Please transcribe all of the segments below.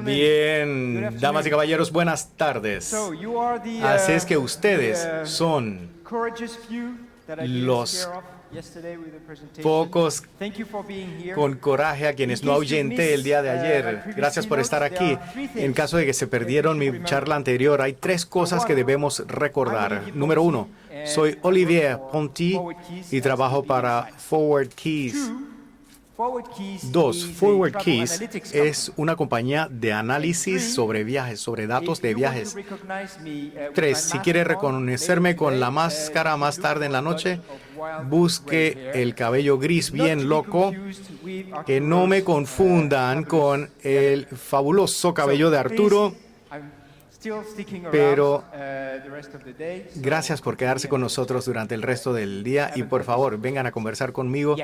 Bien, damas y caballeros, buenas tardes. Así es que ustedes son los pocos con coraje a quienes no ahuyenté el día de ayer. Gracias por estar aquí. En caso de que se perdieron mi charla anterior, hay tres cosas que debemos recordar. Número uno, soy Olivier Ponty y trabajo para Forward Keys. Dos, Forward Keys es una compañía de análisis sobre viajes, sobre datos de viajes. Tres, si quiere reconocerme con la máscara más tarde en la noche, busque el cabello gris bien loco, que no me confundan con el fabuloso cabello de Arturo. Pero gracias por quedarse con nosotros durante el resto del día y por favor vengan a conversar conmigo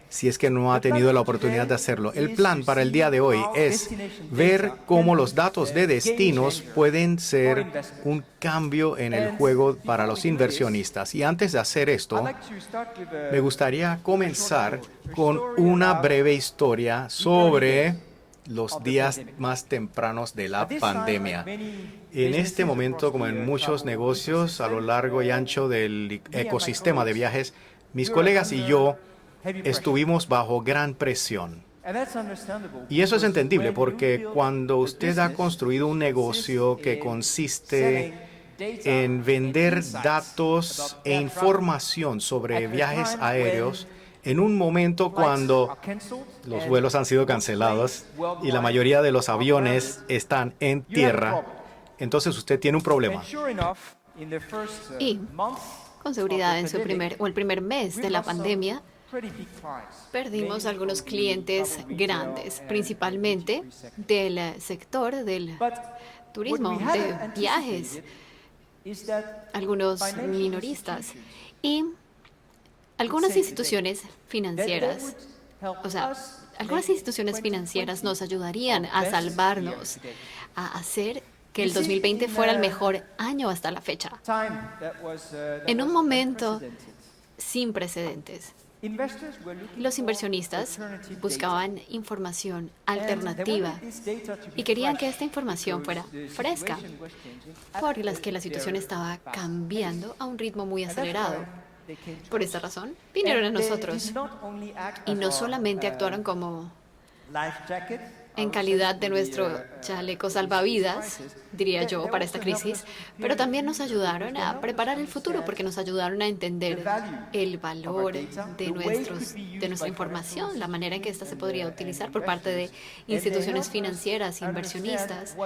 si es que no ha tenido la oportunidad de hacerlo. El plan para el día de hoy es ver cómo los datos de destinos pueden ser un cambio en el juego para los inversionistas. Y antes de hacer esto, me gustaría comenzar con una breve historia sobre los días más tempranos de la pandemia. En este momento, como en muchos negocios a lo largo y ancho del ecosistema de viajes, mis colegas y yo estuvimos bajo gran presión. Y eso es entendible porque cuando usted ha construido un negocio que consiste en vender datos e información sobre viajes aéreos, en un momento cuando los vuelos han sido cancelados y la mayoría de los aviones están en tierra, entonces usted tiene un problema. Y con seguridad en el primer mes de la pandemia, perdimos algunos clientes grandes, principalmente del sector del turismo, de viajes, algunos minoristas y algunas instituciones financieras. Algunas instituciones financieras nos ayudarían a salvarnos, a hacer que el 2020 fuera el mejor año hasta la fecha. En un momento sin precedentes, los inversionistas buscaban información alternativa y querían que esta información fuera fresca, por las que la situación estaba cambiando a un ritmo muy acelerado. Por esta razón, vinieron a nosotros y no solamente actuaron como en calidad de nuestro chaleco salvavidas, diría yo, para esta crisis, pero también nos ayudaron a preparar el futuro porque nos ayudaron a entender el valor de nuestra información, la manera en que ésta se podría utilizar por parte de instituciones financieras, inversionistas,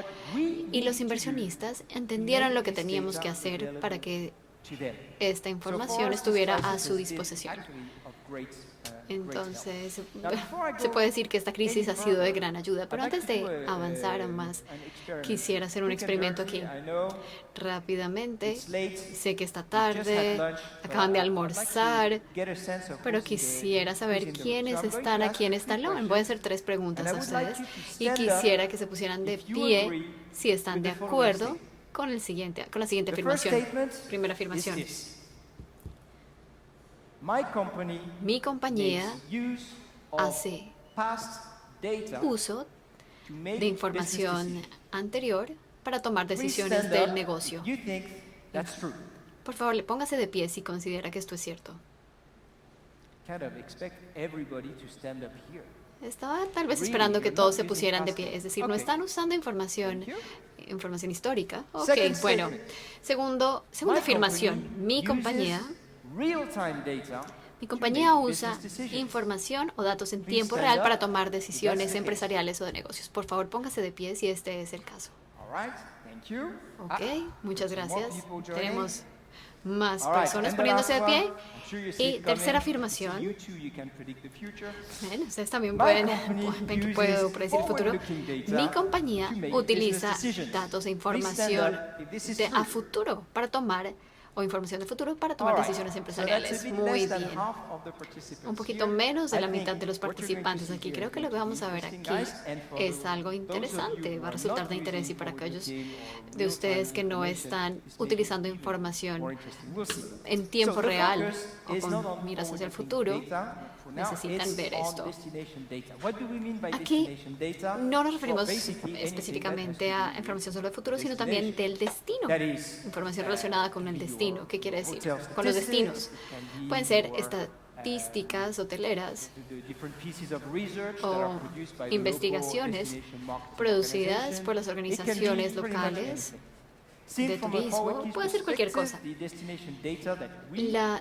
y los inversionistas entendieron lo que teníamos que hacer para que esta información estuviera a su disposición. Entonces, se puede decir que esta crisis ha sido de gran ayuda, pero antes de avanzar más, quisiera hacer un experimento aquí. Rápidamente, sé que está tarde, acaban de almorzar, pero quisiera saber quiénes están aquí en esta salón. Voy a hacer 3 preguntas a ustedes y quisiera que se pusieran de pie si están de acuerdo con la siguiente afirmación. Primera afirmación. Mi compañía hace uso de información anterior para tomar decisiones del negocio. Por favor, póngase de pie si considera que esto es cierto. Estaba tal vez esperando que todos se pusieran de pie. Es decir, no están usando información histórica. Ok, bueno. Segunda afirmación. Mi compañía usa información o datos en tiempo real para tomar decisiones empresariales o de negocios. Por favor, póngase de pie si este es el caso. Ok, muchas gracias. Tenemos más personas poniéndose de pie. Y tercera afirmación. Bueno, ustedes también ven que puedo predecir el futuro. Mi compañía utiliza datos e información a futuro para tomar información de futuro para tomar decisiones empresariales. Muy bien. Un poquito menos de la mitad de los participantes aquí. Creo que lo que vamos a ver aquí es algo interesante. Va a resultar de interés y para aquellos de ustedes que no están utilizando información en tiempo real o con miras hacia el futuro necesitan ver esto. Aquí no nos referimos específicamente a información sobre el futuro, sino también del destino, información relacionada con el destino. ¿Qué quiere decir? Con los destinos. Pueden ser estadísticas hoteleras o investigaciones producidas por las organizaciones locales de turismo, puede ser cualquier cosa.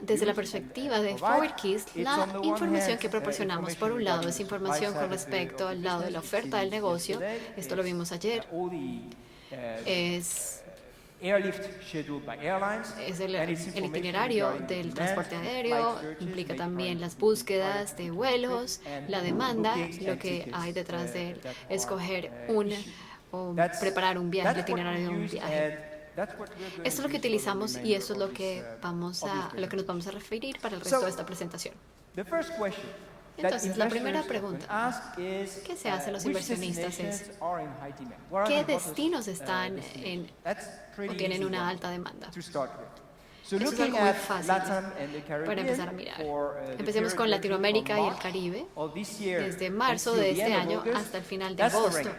Desde la perspectiva de Forward Keys, la información que proporcionamos, por un lado, es información con respecto al lado de la oferta del negocio, esto lo vimos ayer, es el itinerario del transporte aéreo, implica también las búsquedas de vuelos, la demanda, lo que hay detrás de escoger o preparar un viaje, el itinerario de un viaje. Esto es lo que utilizamos y eso es lo que nos vamos a referir para el resto de esta presentación. Entonces, la primera pregunta que se hacen los inversionistas es, ¿qué destinos están o tienen una alta demanda? Eso es algo muy fácil para empezar a mirar. Empecemos con Latinoamérica y el Caribe, desde marzo de este año hasta el final de agosto.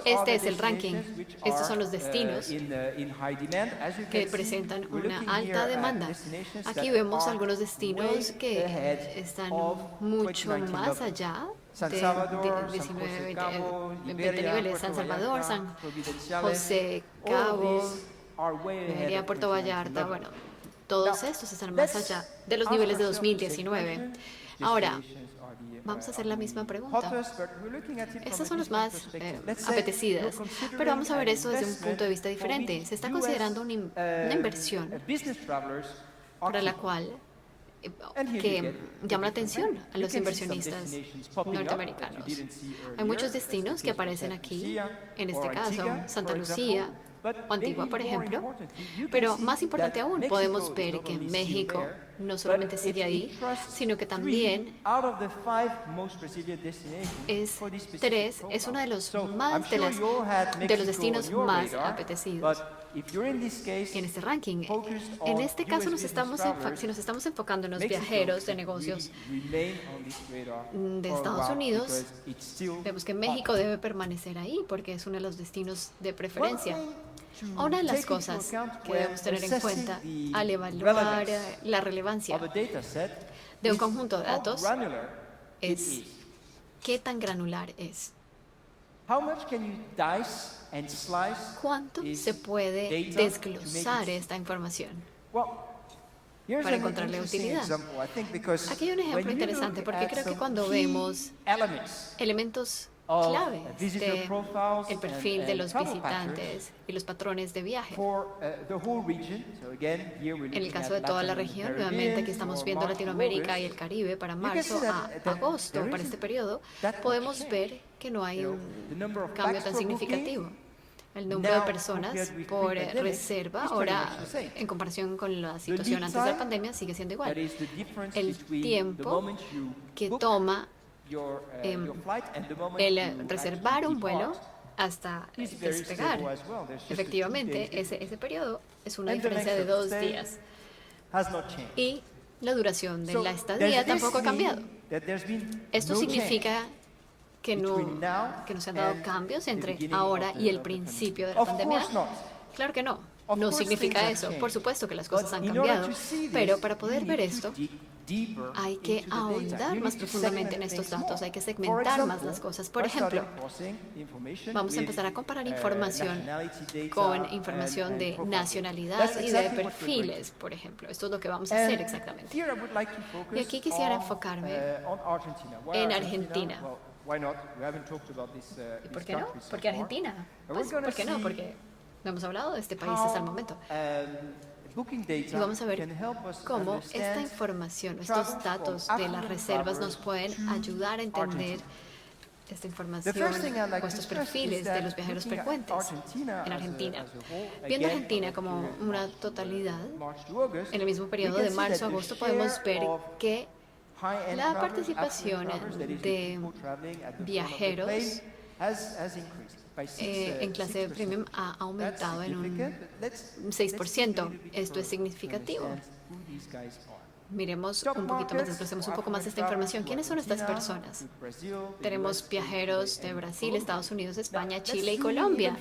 Este es el ranking. Estos son los destinos que presentan una alta demanda. Aquí vemos algunos destinos que están mucho más allá de 19, 20 niveles. San Salvador, San José, Cabo, Liberia, Puerto Vallarta. Bueno, todos estos están más allá de los niveles de 2019. Ahora, vamos a hacer la misma pregunta. Estas son las más apetecidas, pero vamos a ver eso desde un punto de vista diferente. Se está considerando una inversión para la cual que llama la atención a los inversionistas norteamericanos. Hay muchos destinos que aparecen aquí, en este caso, Santa Lucía o Antigua, por ejemplo, pero más importante aún, podemos ver que México no solamente sigue ahí, sino que también es uno de los destinos más apetecidos en este ranking. En este caso, si nos estamos enfocando en los viajeros de negocios de Estados Unidos, vemos que México debe permanecer ahí porque es uno de los destinos de preferencia. Una de las cosas que debemos tener en cuenta al evaluar la relevancia de un conjunto de datos es qué tan granular es. ¿Cuánto se puede desglosar esta información para encontrarle utilidad? Aquí hay un ejemplo interesante porque creo que cuando vemos elementos clave del perfil de los visitantes y los patrones de viaje. En el caso de toda la región, nuevamente aquí estamos viendo Latinoamérica y el Caribe para marzo a agosto, para este periodo, podemos ver que no hay un cambio tan significativo. El número de personas por reserva, ahora en comparación con la situación antes de la pandemia, sigue siendo igual. El tiempo que toma el reservar un vuelo hasta despegar. Efectivamente, ese periodo es una diferencia de 2 días. Y la duración de la estadía tampoco ha cambiado. Esto significa que no se han dado cambios entre ahora y el principio de la pandemia. Claro que no. No significa eso. Por supuesto que las cosas han cambiado. Pero para poder ver esto, hay que ahondar más profundamente en estos datos, hay que segmentar más las cosas. Por ejemplo, vamos a empezar a comparar información con información de nacionalidad y de perfiles, por ejemplo. Esto es lo que vamos a hacer exactamente. Y aquí quisiera enfocarme en Argentina. ¿Y por qué no? ¿Por qué Argentina? Pues, ¿por qué no? Porque no hemos hablado de este país hasta el momento. Y vamos a ver cómo esta información, estos datos de las reservas nos pueden ayudar a entender esta información o estos perfiles de los viajeros frecuentes en Argentina. Viendo Argentina como una totalidad, en el mismo periodo de marzo a agosto podemos ver que la participación de viajeros en clase premium ha aumentado en un 6%. Esto es significativo. Miremos un poquito más, desglosemos un poco más esta información. ¿Quiénes son estas personas? Tenemos viajeros de Brasil, Estados Unidos, España, Chile y Colombia.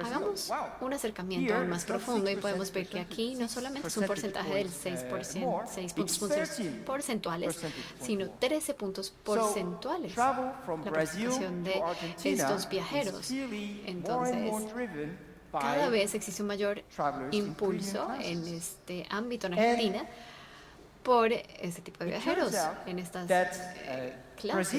Hagamos un acercamiento aún más profundo y podemos ver que aquí no solamente es un porcentaje del 6%, 6 puntos porcentuales, sino 13 puntos porcentuales la participación de estos viajeros. Entonces, cada vez existe un mayor impulso en este ámbito en Argentina por este tipo de viajeros en esta clase.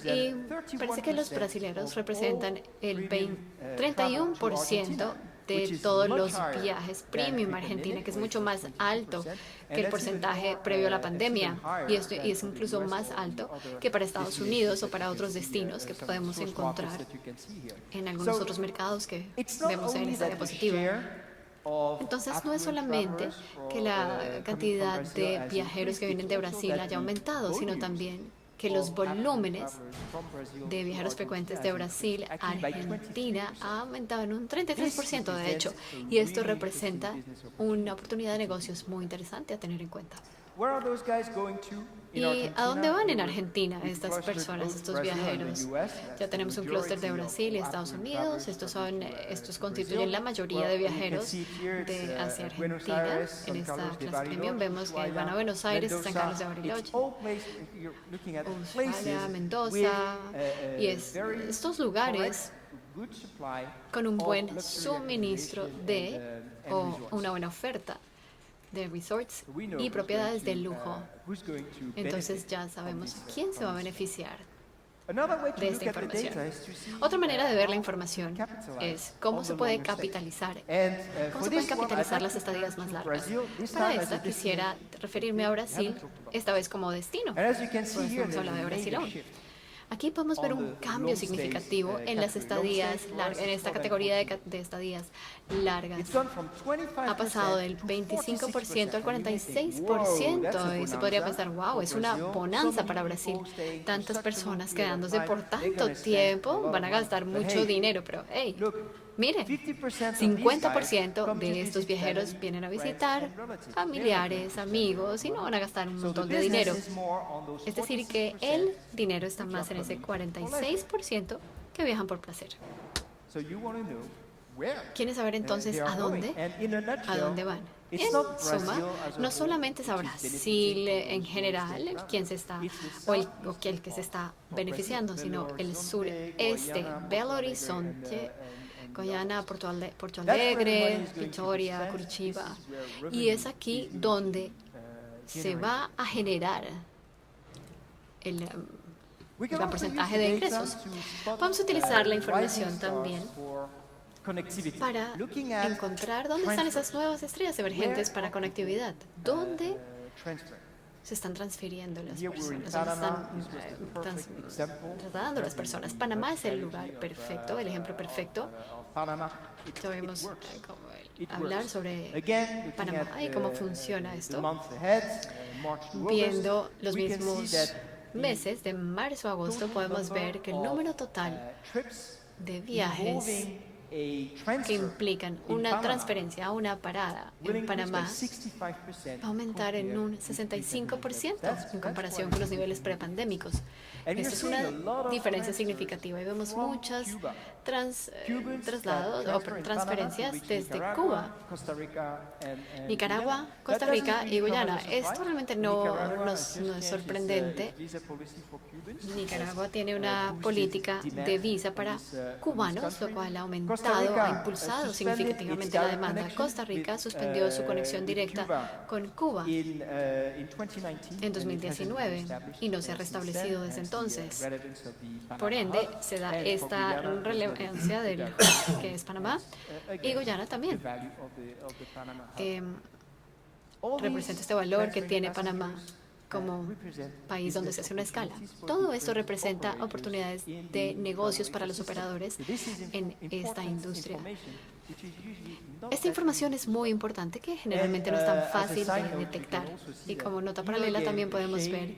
Y parece que los brasileños representan el 31% de todos los viajes premium a Argentina, que es mucho más alto que el porcentaje previo a la pandemia, y es incluso más alto que para Estados Unidos o para otros destinos que podemos encontrar en algunos otros mercados que vemos en esta diapositiva. Entonces, no es solamente que la cantidad de viajeros que vienen de Brasil haya aumentado, sino también que los volúmenes de viajeros frecuentes de Brasil a Argentina ha aumentado en un 33%, de hecho, y esto representa una oportunidad de negocios muy interesante a tener en cuenta. ¿Y a dónde van en Argentina estas personas, estos viajeros? Ya tenemos un clúster de Brasil y Estados Unidos. Estos constituyen la mayoría de viajeros hacia Argentina. En esta clase premium vemos que van a Buenos Aires, San Carlos de Bariloche, Ushuaia, Mendoza, y estos lugares con un buen suministro o una buena oferta de resorts y propiedades de lujo. Entonces ya sabemos quién se va a beneficiar de esta información. Otra manera de ver la información es cómo se puede capitalizar. ¿Cómo se pueden capitalizar las estadías más largas? Para esta quisiera referirme a Brasil, esta vez como destino. Pues no hemos hablado de Brasil aún. Aquí podemos ver un cambio significativo en las estadías largas, en esta categoría de estadías largas. Ha pasado del 25% al 46%, y se podría pensar, wow, es una bonanza para Brasil. Tantas personas quedándose por tanto tiempo van a gastar mucho dinero, pero hey, mire, 50% de estos viajeros vienen a visitar familiares, amigos, y no van a gastar un montón de dinero. Es decir, que el dinero está más en ese 46% que viajan por placer. ¿Quieren saber entonces a dónde? ¿A dónde van? En suma, no solamente es a Brasil en general o el que se está beneficiando, sino el sureste, Belo Horizonte, Goiânia, Porto Alegre, Vitória, Curitiba. Y es aquí donde se va a generar el gran porcentaje de ingresos. Vamos a utilizar la información también para encontrar dónde están esas nuevas estrellas emergentes para conectividad. ¿Dónde se están transfiriendo las personas? ¿Dónde están trasladando las personas? Panamá es el lugar perfecto, el ejemplo perfecto. Debemos hablar sobre Panamá y cómo funciona esto. Viendo los mismos meses, de marzo a agosto, podemos ver que el número total de viajes que implican una transferencia, una parada en Panamá, va a aumentar en un 65% en comparación con los niveles prepandémicos. Esta es una diferencia significativa y vemos muchos traslados o transferencias desde Cuba, Nicaragua, Costa Rica y Guyana. Esto realmente no es sorprendente. Nicaragua tiene una política de visa para cubanos, lo cual ha impulsado significativamente la demanda. Costa Rica suspendió su conexión directa con Cuba en 2019 y no se ha restablecido desde entonces. Por ende, se da esta relevancia del que es Panamá y Guyana también. Representa este valor que tiene Panamá como país donde se hace una escala. Todo esto representa oportunidades de negocios para los operadores en esta industria. Esta información es muy importante, que generalmente no es tan fácil de detectar. Y como nota paralela también podemos ver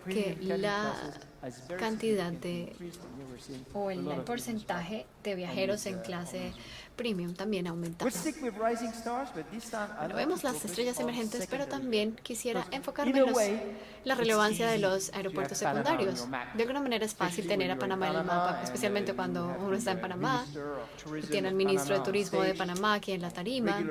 que la cantidad o el porcentaje de viajeros en clase premium también ha aumentado. Bueno, vemos las estrellas emergentes, pero también quisiera enfocarme en la relevancia de los aeropuertos secundarios. De alguna manera es fácil tener a Panamá en el mapa, especialmente cuando uno está en Panamá. Tiene al ministro de Turismo de Panamá aquí en la tarima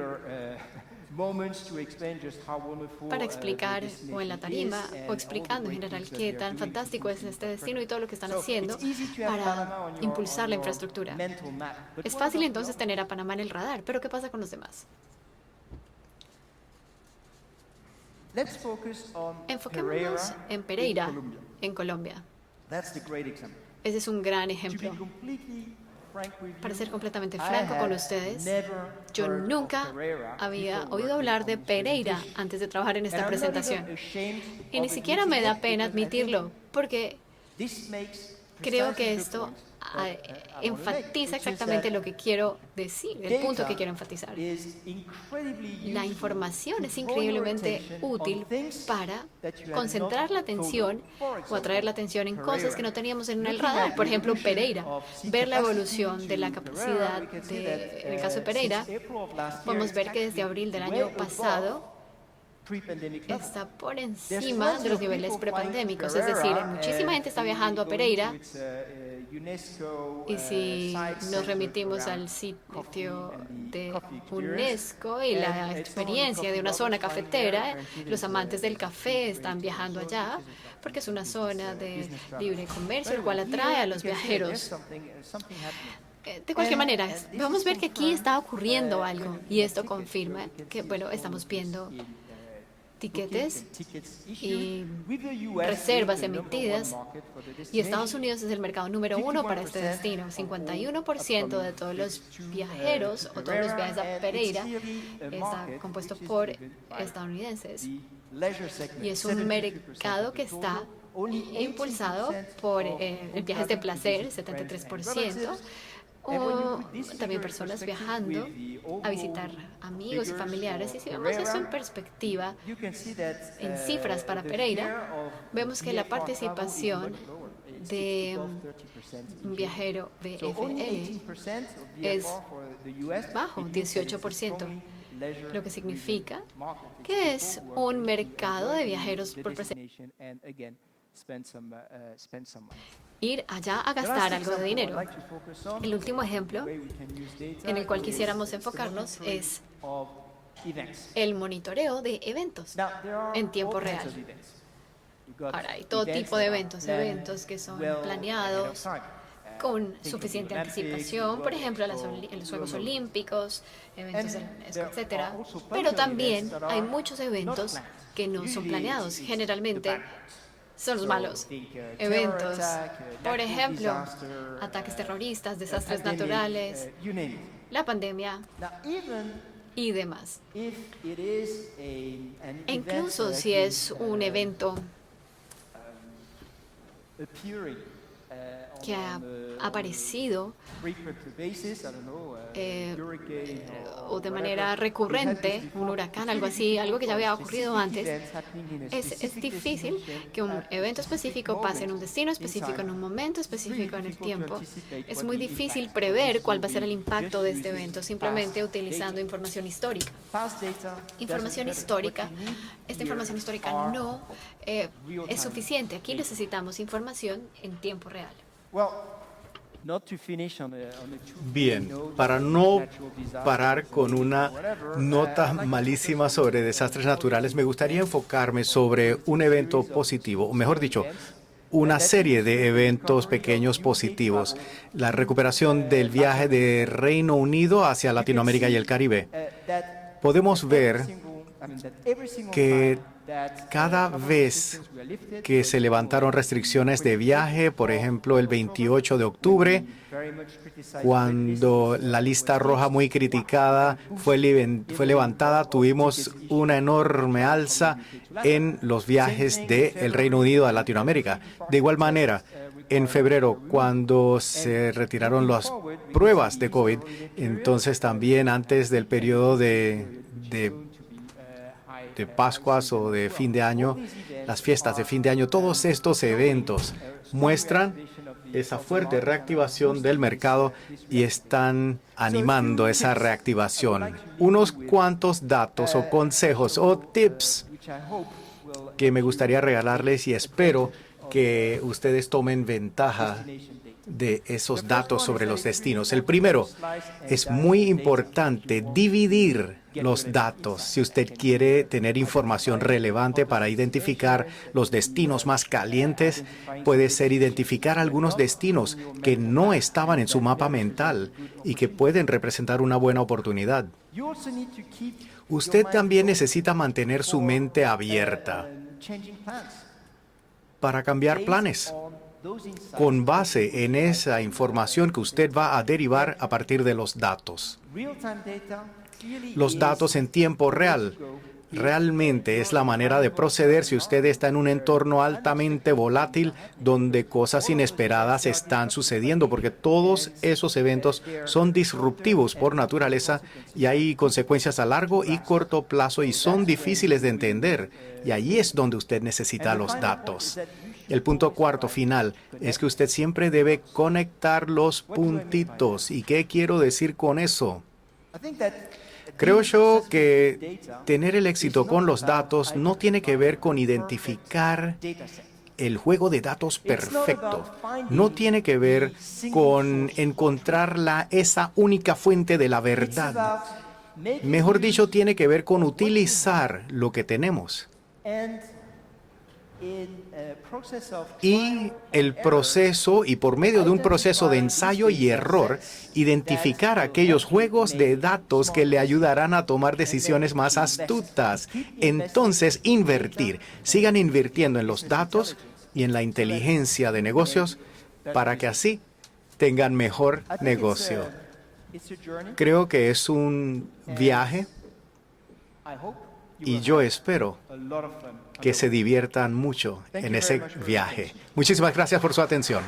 para explicar, o en la tarima, o explicando en general qué tan fantástico es este destino y todo lo que están haciendo para impulsar la infraestructura. Es fácil entonces tener a Panamá en el radar, pero ¿qué pasa con los demás? Enfoquémonos en Pereira, en Colombia. Ese es un gran ejemplo. Para ser completamente franco con ustedes, yo nunca había oído hablar de Pereira antes de trabajar en esta presentación. Y ni siquiera me da pena admitirlo, porque creo que esto enfatiza exactamente lo que quiero decir, el punto que quiero enfatizar. La información es increíblemente útil para concentrar la atención o atraer la atención en cosas que no teníamos en el radar. Por ejemplo, Pereira. Ver la evolución de la capacidad en el caso de Pereira, podemos ver que desde abril del año pasado está por encima de los niveles prepandémicos. Es decir, muchísima gente está viajando a Pereira. Y si nos remitimos al sitio de UNESCO y la experiencia de una zona cafetera, los amantes del café están viajando allá porque es una zona de libre comercio, el cual atrae a los viajeros. De cualquier manera, vamos a ver que aquí está ocurriendo algo y esto confirma que, bueno, estamos viendo tiquetes y reservas emitidas, y Estados Unidos es el mercado número 1 para este destino. 51% de todos los viajeros o todos los viajes a Pereira está compuesto por estadounidenses, y es un mercado que está impulsado por viajes de placer, 73%, o también personas viajando a visitar amigos y familiares. Y si vemos esto en perspectiva, en cifras para Pereira, vemos que la participación de un viajero VFL es bajo, 18%, lo que significa que es un mercado de viajeros por ir allá a gastar algo de dinero. El último ejemplo en el cual quisiéramos enfocarnos es el monitoreo de eventos en tiempo real. Ahora, hay todo tipo de eventos que son planeados con suficiente anticipación, por ejemplo, en los Juegos Olímpicos, eventos en UNESCO, etcétera. Pero también hay muchos eventos que no son planeados. Generalmente son los malos eventos. Por ejemplo, ataques terroristas, desastres naturales, la pandemia y demás. E incluso si es un evento que ha aparecido o de manera recurrente, un huracán, algo así, algo que ya había ocurrido antes, es difícil que un evento específico pase en un destino específico, en un momento específico en el tiempo. Es muy difícil prever cuál va a ser el impacto de este evento, simplemente utilizando información histórica. Esta información histórica no es suficiente. Aquí necesitamos información en tiempo real. Bien, para no parar con una nota malísima sobre desastres naturales, me gustaría enfocarme sobre un evento positivo, o mejor dicho, una serie de eventos pequeños positivos. La recuperación del viaje de Reino Unido hacia Latinoamérica y el Caribe. Podemos ver que cada vez que se levantaron restricciones de viaje, por ejemplo, el 28 de octubre, cuando la lista roja muy criticada fue levantada, tuvimos una enorme alza en los viajes del Reino Unido a Latinoamérica. De igual manera, en febrero, cuando se retiraron las pruebas de COVID, entonces también antes del periodo de Pascuas o de fin de año, las fiestas de fin de año, todos estos eventos muestran esa fuerte reactivación del mercado y están animando esa reactivación. Unos cuantos datos o consejos o tips que me gustaría regalarles y espero que ustedes tomen ventaja de esos datos sobre los destinos. El primero, es muy importante dividir los datos si usted quiere tener información relevante para identificar los destinos más calientes. Puede ser identificar algunos destinos que no estaban en su mapa mental y que pueden representar una buena oportunidad. Usted también necesita mantener su mente abierta para cambiar planes con base en esa información que usted va a derivar a partir de los datos. Los datos en tiempo real realmente es la manera de proceder si usted está en un entorno altamente volátil donde cosas inesperadas están sucediendo, porque todos esos eventos son disruptivos por naturaleza y hay consecuencias a largo y corto plazo y son difíciles de entender. Y ahí es donde usted necesita los datos. El punto cuarto final es que usted siempre debe conectar los puntitos. ¿Y qué quiero decir con eso? Creo yo que tener el éxito con los datos no tiene que ver con identificar el juego de datos perfecto. No tiene que ver con encontrar esa única fuente de la verdad. Mejor dicho, tiene que ver con utilizar lo que tenemos. Y el proceso, y por medio de un proceso de ensayo y error, identificar aquellos juegos de datos que le ayudarán a tomar decisiones más astutas. Entonces, invertir. Sigan invirtiendo en los datos y en la inteligencia de negocios para que así tengan mejor negocio. Creo que es un viaje y yo espero que se diviertan mucho en ese viaje. Muchísimas gracias por su atención.